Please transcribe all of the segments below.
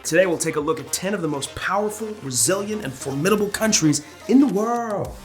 Today we'll take a look at 10 of the most powerful, resilient, and formidable countries in the world.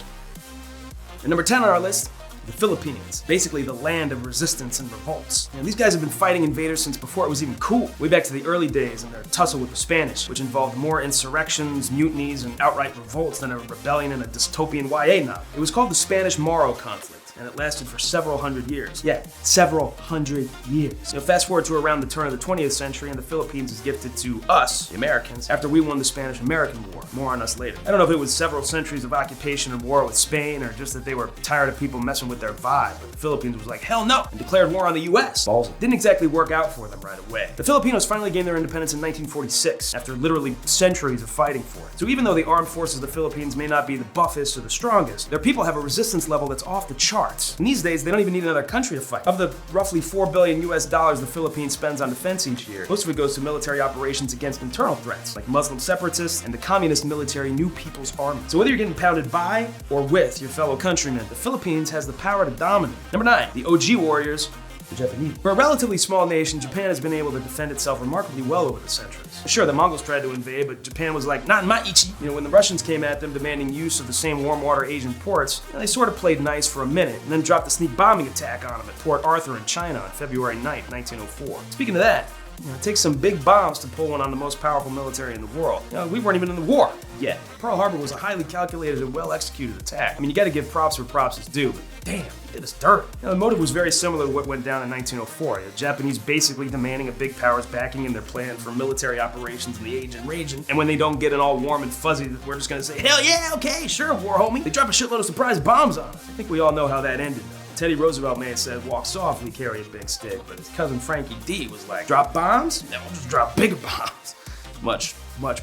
And number 10 on our list, the Philippines, basically the land of resistance and revolts. These guys have been fighting invaders since before it was even cool, way back to the early days in their tussle with the Spanish, which involved more insurrections, mutinies, and outright revolts than a rebellion in a dystopian YA novel. It was called the Spanish-Moro conflict, and it lasted for several hundred years. Yeah, several hundred years. Fast forward to around the turn of the 20th century, and the Philippines is gifted to us, the Americans, after we won the Spanish-American War. More on us later. I don't know if it was several centuries of occupation and war with Spain, or just that they were tired of people messing with their vibe, but the Philippines was like, hell no, and declared war on the US. Ballsy. Didn't exactly work out for them right away. The Filipinos finally gained their independence in 1946, after literally centuries of fighting for it. So even though the armed forces of the Philippines may not be the buffest or the strongest, their people have a resistance level that's off the charts. And these days, they don't even need another country to fight. Of the roughly $4 billion the Philippines spends on defense each year, most of it goes to military operations against internal threats, like Muslim separatists and the communist military New People's Army. So whether you're getting pounded by or with your fellow countrymen, the Philippines has the power to dominate. Number 9, the OG warriors, the Japanese. For a relatively small nation, Japan has been able to defend itself remarkably well over the centuries. Sure, the Mongols tried to invade, but Japan was like, not in my ichi. When the Russians came at them demanding use of the same warm water Asian ports, they sort of played nice for a minute, and then dropped a sneak bombing attack on them at Port Arthur in China on February 9th, 1904. Speaking of that, it takes some big bombs to pull one on the most powerful military in the world. We weren't even in the war yet. Pearl Harbor was a highly calculated and well-executed attack. You gotta give props where props is due, but damn, it did us dirt. The motive was very similar to what went down in 1904. The Japanese basically demanding a big power's backing in their plan for military operations in the Asian region. And when they don't get it all warm and fuzzy, we're just gonna say, hell yeah, okay, sure, war homie. They drop a shitload of surprise bombs on us. I think we all know how that ended. Teddy Roosevelt may have said, walk softly, carry a big stick, but his cousin Frankie D was like, drop bombs? No, we'll just drop bigger bombs. Much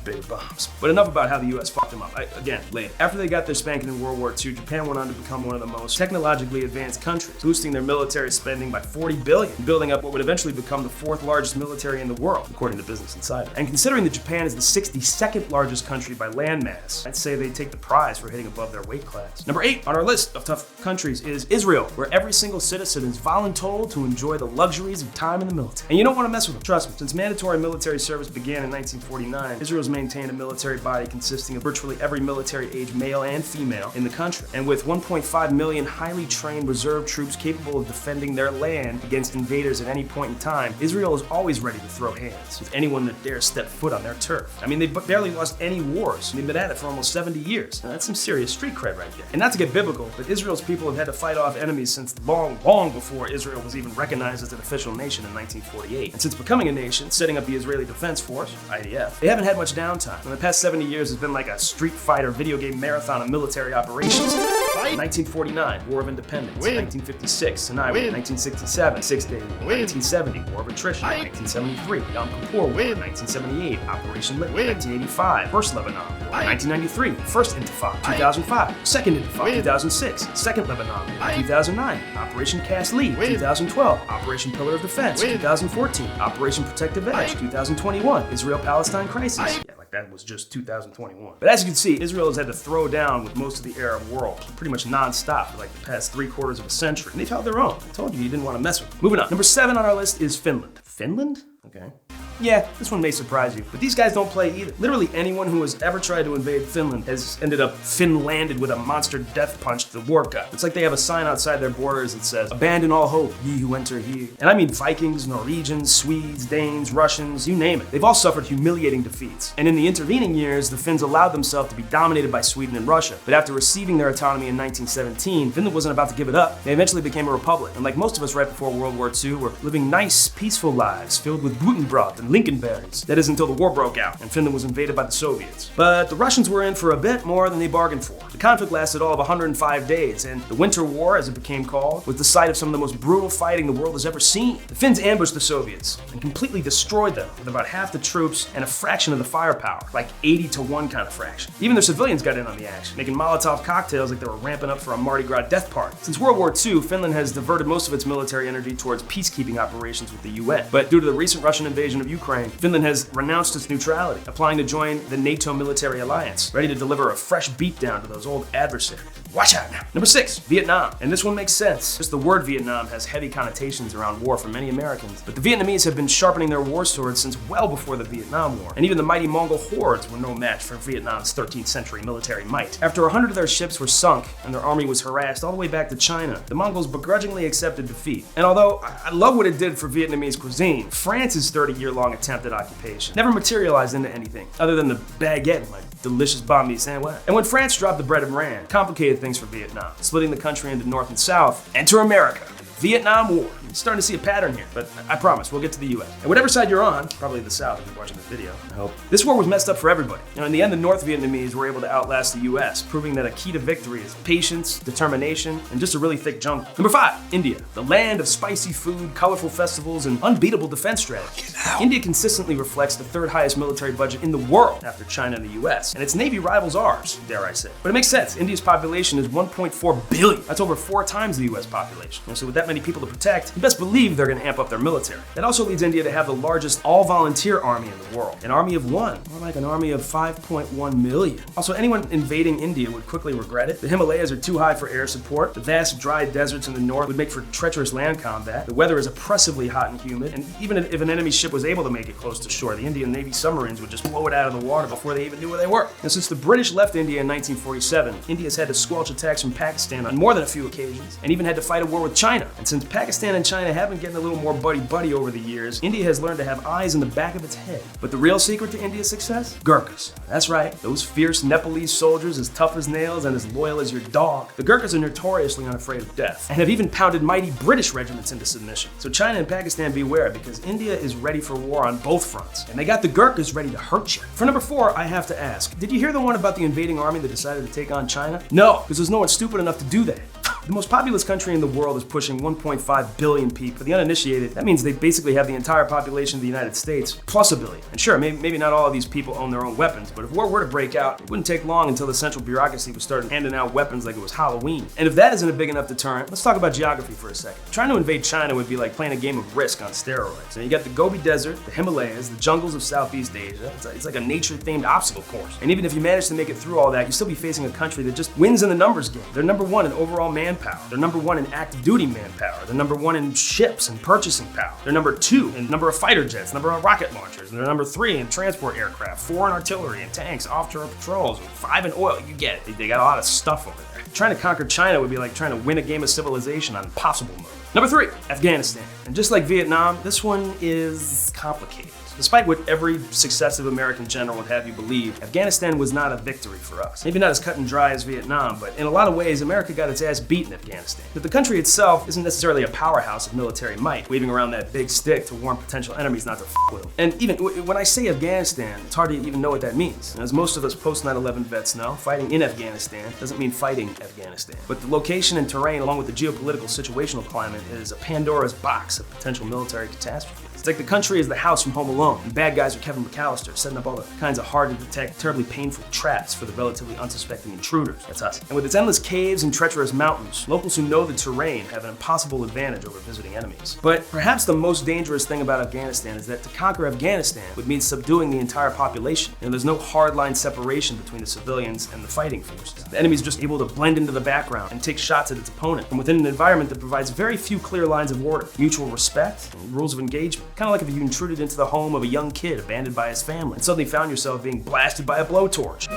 bigger bombs. But enough about how the US fucked them up. Again, later. After they got their spanking in World War II, Japan went on to become one of the most technologically advanced countries, boosting their military spending by $40 billion, and building up what would eventually become the 4th largest military in the world, according to Business Insider. And considering that Japan is the 62nd largest country by landmass, I'd say they take the prize for hitting above their weight class. Number 8 on our list of tough countries is Israel, where every single citizen is voluntold to enjoy the luxuries of time in the military. And you don't want to mess with them. Trust me, since mandatory military service began in 1949, Israel's maintained a military body consisting of virtually every military-age male and female in the country. And with 1.5 million highly trained reserve troops capable of defending their land against invaders at any point in time, Israel is always ready to throw hands with anyone that dares step foot on their turf. They barely lost any wars, and they've been at it for almost 70 years. Now, that's some serious street cred right there. And not to get biblical, but Israel's people have had to fight off enemies since long before Israel was even recognized as an official nation in 1948. And since becoming a nation, setting up the Israeli Defense Force, IDF, they haven't had much downtime. In the past 70 years has been like a Street Fighter video game marathon of military operations. 1949, War of Independence. 1956, Sinai War. 1967, Six-Day War. 1970, War of Attrition. 1973, Yom Kippur War. 1978, Operation Lip. 1985, First Lebanon War. 1993, First Intifada. 2005, Second Intifada. 2006, Second Lebanon War. 2009, Operation Cast Lead. 2012, Operation Pillar of Defense. 2014, Operation Protective Edge. 2021, Israel-Palestine Crisis. That was just 2021. But as you can see, Israel has had to throw down with most of the Arab world pretty much non-stop for the past 3/4 of a century. And they've held their own. I told you didn't want to mess with them. Moving on. Number 7 on our list is Finland. Finland? Okay. Yeah, this one may surprise you, but these guys don't play either. Literally anyone who has ever tried to invade Finland has ended up Finlanded with a monster death punch to the war gut. It's like they have a sign outside their borders that says, "Abandon all hope, ye who enter here." And I mean Vikings, Norwegians, Swedes, Danes, Russians, you name it. They've all suffered humiliating defeats. And in the intervening years, the Finns allowed themselves to be dominated by Sweden and Russia. But after receiving their autonomy in 1917, Finland wasn't about to give it up. They eventually became a republic. And like most of us right before World War II, were living nice, peaceful lives filled with Butenbrot and Lincolnberries. That is until the war broke out and Finland was invaded by the Soviets. But the Russians were in for a bit more than they bargained for. The conflict lasted all of 105 days, and the Winter War, as it became called, was the site of some of the most brutal fighting the world has ever seen. The Finns ambushed the Soviets and completely destroyed them with about half the troops and a fraction of the firepower, like 80-1 kind of fraction. Even their civilians got in on the action, making Molotov cocktails like they were ramping up for a Mardi Gras death party. Since World War II, Finland has diverted most of its military energy towards peacekeeping operations with the UN. But due to the recent Russian invasion of Ukraine, Finland has renounced its neutrality, applying to join the NATO military alliance, ready to deliver a fresh beatdown to those old adversaries. Watch out now. Number 6, Vietnam. And this one makes sense. Just the word Vietnam has heavy connotations around war for many Americans. But the Vietnamese have been sharpening their war swords since well before the Vietnam War. And even the mighty Mongol hordes were no match for Vietnam's 13th century military might. After 100 of their ships were sunk and their army was harassed all the way back to China, the Mongols begrudgingly accepted defeat. And although I love what it did for Vietnamese cuisine, France's 30-year-long attempt at occupation never materialized into anything other than the baguette, my delicious banh mi sandwich. And when France dropped the bread and ran, complicated things for Vietnam, splitting the country into North and South. Enter America. Vietnam War. You're starting to see a pattern here, but I promise we'll get to the US. And whatever side you're on, probably the South if you're watching this video, I hope. This war was messed up for everybody. In the end, the North Vietnamese were able to outlast the US, proving that a key to victory is patience, determination, and just a really thick jungle. Number 5, India, the land of spicy food, colorful festivals, and unbeatable defense strategies. India consistently reflects the 3rd highest military budget in the world after China and the US, and its navy rivals ours, dare I say. But it makes sense. India's population is 1.4 billion. That's over 4 times the US population. So with that many people to protect, you best believe they're going to amp up their military. That also leads India to have the largest all-volunteer army in the world. An army of 1, more like an army of 5.1 million. Also, anyone invading India would quickly regret it. The Himalayas are too high for air support. The vast dry deserts in the north would make for treacherous land combat. The weather is oppressively hot and humid, and even if an enemy ship was able to make it close to shore, the Indian Navy submarines would just blow it out of the water before they even knew where they were. And since the British left India in 1947, India's had to squelch attacks from Pakistan on more than a few occasions, and even had to fight a war with China. And since Pakistan and China have been getting a little more buddy-buddy over the years, India has learned to have eyes in the back of its head. But the real secret to India's success? Gurkhas. That's right, those fierce Nepalese soldiers as tough as nails and as loyal as your dog. The Gurkhas are notoriously unafraid of death, and have even pounded mighty British regiments into submission. So China and Pakistan beware, because India is ready for war on both fronts, and they got the Gurkhas ready to hurt you. For number 4, I have to ask, did you hear the one about the invading army that decided to take on China? No, because there's no one stupid enough to do that. The most populous country in the world is pushing 1.5 billion people. For the uninitiated, that means they basically have the entire population of the United States, plus a billion. And sure, maybe not all of these people own their own weapons, but if war were to break out, it wouldn't take long until the central bureaucracy would start handing out weapons like it was Halloween. And if that isn't a big enough deterrent, let's talk about geography for a second. Trying to invade China would be like playing a game of Risk on steroids. Now you got the Gobi Desert, the Himalayas, the jungles of Southeast Asia. It's like a nature-themed obstacle course. And even if you manage to make it through all that, you'll still be facing a country that just wins in the numbers game. They're number 1 in overall manpower. They're number 1 in active duty manpower. They're number 1 in ships and purchasing power. They're number 2 in number of fighter jets, number of rocket launchers. And they're number 3 in transport aircraft, 4 in artillery and tanks, offshore patrols, 5 in oil. You get it. They got a lot of stuff over there. Trying to conquer China would be like trying to win a game of Civilization on impossible mode. Number 3, Afghanistan. And just like Vietnam, this one is complicated. Despite what every successive American general would have you believe, Afghanistan was not a victory for us. Maybe not as cut and dry as Vietnam, but in a lot of ways, America got its ass beat in Afghanistan. But the country itself isn't necessarily a powerhouse of military might, waving around that big stick to warn potential enemies not to f with them. And even when I say Afghanistan, it's hard to even know what that means. And as most of us post 9/11 vets know, fighting in Afghanistan doesn't mean fighting Afghanistan. But the location and terrain, along with the geopolitical situational climate, is a Pandora's box of potential military catastrophe. It's like the country is the house from Home Alone, and bad guys are Kevin McAllister, setting up all the kinds of hard-to-detect, terribly painful traps for the relatively unsuspecting intruders. That's us. And with its endless caves and treacherous mountains, locals who know the terrain have an impossible advantage over visiting enemies. But perhaps the most dangerous thing about Afghanistan is that to conquer Afghanistan would mean subduing the entire population. And there's no hard-line separation between the civilians and the fighting forces. The enemy's just able to blend into the background and take shots at its opponent from within an environment that provides very few clear lines of order, mutual respect, and rules of engagement. Kind of like if you intruded into the home of a young kid abandoned by his family and suddenly found yourself being blasted by a blowtorch,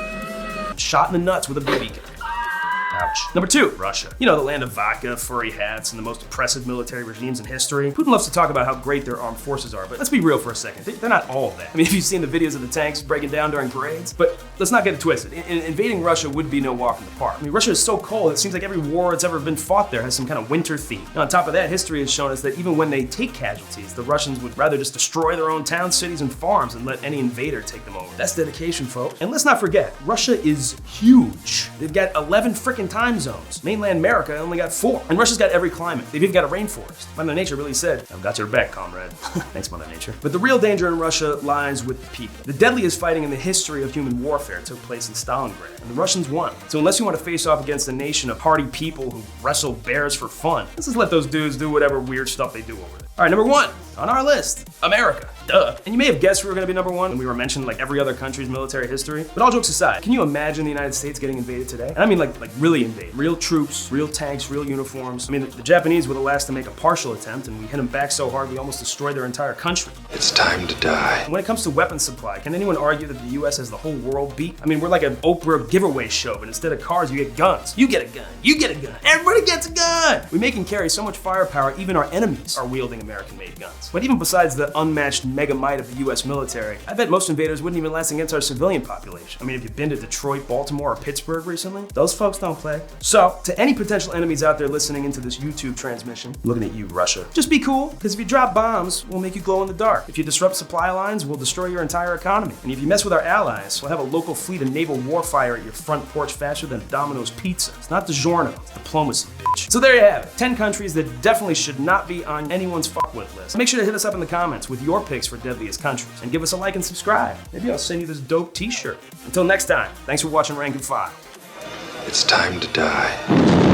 shot in the nuts with a BB gun. Ouch. Number 2, Russia. You know, the land of vodka, furry hats, and the most oppressive military regimes in history. Putin loves to talk about how great their armed forces are, but let's be real for a second. They're not all of that. I mean, if you've seen the videos of the tanks breaking down during parades, but let's not get it twisted. Invading Russia would be no walk in the park. I mean, Russia is so cold, it seems like every war that's ever been fought there has some kind of winter theme. And on top of that, history has shown us that even when they take casualties, the Russians would rather just destroy their own towns, cities, and farms and let any invader take them over. That's dedication, folks. And let's not forget, Russia is huge. They've got 11 frickin' time zones. Mainland America only got 4. And Russia's got every climate. They've even got a rainforest. Mother Nature really said, I've got your back, comrade. Thanks, Mother Nature. But the real danger in Russia lies with the people. The deadliest fighting in the history of human warfare took place in Stalingrad, and the Russians won. So unless you want to face off against a nation of hardy people who wrestle bears for fun, let's just let those dudes do whatever weird stuff they do over there. All right, number 1 on our list, America. Duh. And you may have guessed we were going to be number 1 when we were mentioning like every other country's military history. But all jokes aside, can you imagine the United States getting invaded today? And I mean like really really invade. Real troops, real tanks, real uniforms. I mean, the Japanese were the last to make a partial attempt, and we hit them back so hard we almost destroyed their entire country. It's time to die. And when it comes to weapons supply, can anyone argue that the US has the whole world beat? I mean, we're like an Oprah giveaway show, but instead of cars, you get guns. You get a gun. You get a gun. Everybody gets a gun! We make and carry so much firepower, even our enemies are wielding American-made guns. But even besides the unmatched mega might of the US military, I bet most invaders wouldn't even last against our civilian population. I mean, have you been to Detroit, Baltimore, or Pittsburgh recently? Those folks don't play. So, to any potential enemies out there listening into this YouTube transmission, I'm looking at you, Russia. Just be cool, because if you drop bombs, we'll make you glow in the dark. If you disrupt supply lines, we'll destroy your entire economy. And if you mess with our allies, we'll have a local fleet of naval warfire at your front porch faster than Domino's Pizza. It's not DiGiorno, it's diplomacy, bitch. So there you have it. 10 countries that definitely should not be on anyone's fuckwit list. Make sure to hit us up in the comments with your picks for deadliest countries. And give us a like and subscribe. Maybe I'll send you this dope t-shirt. Until next time, thanks for watching Rank and File. It's time to die.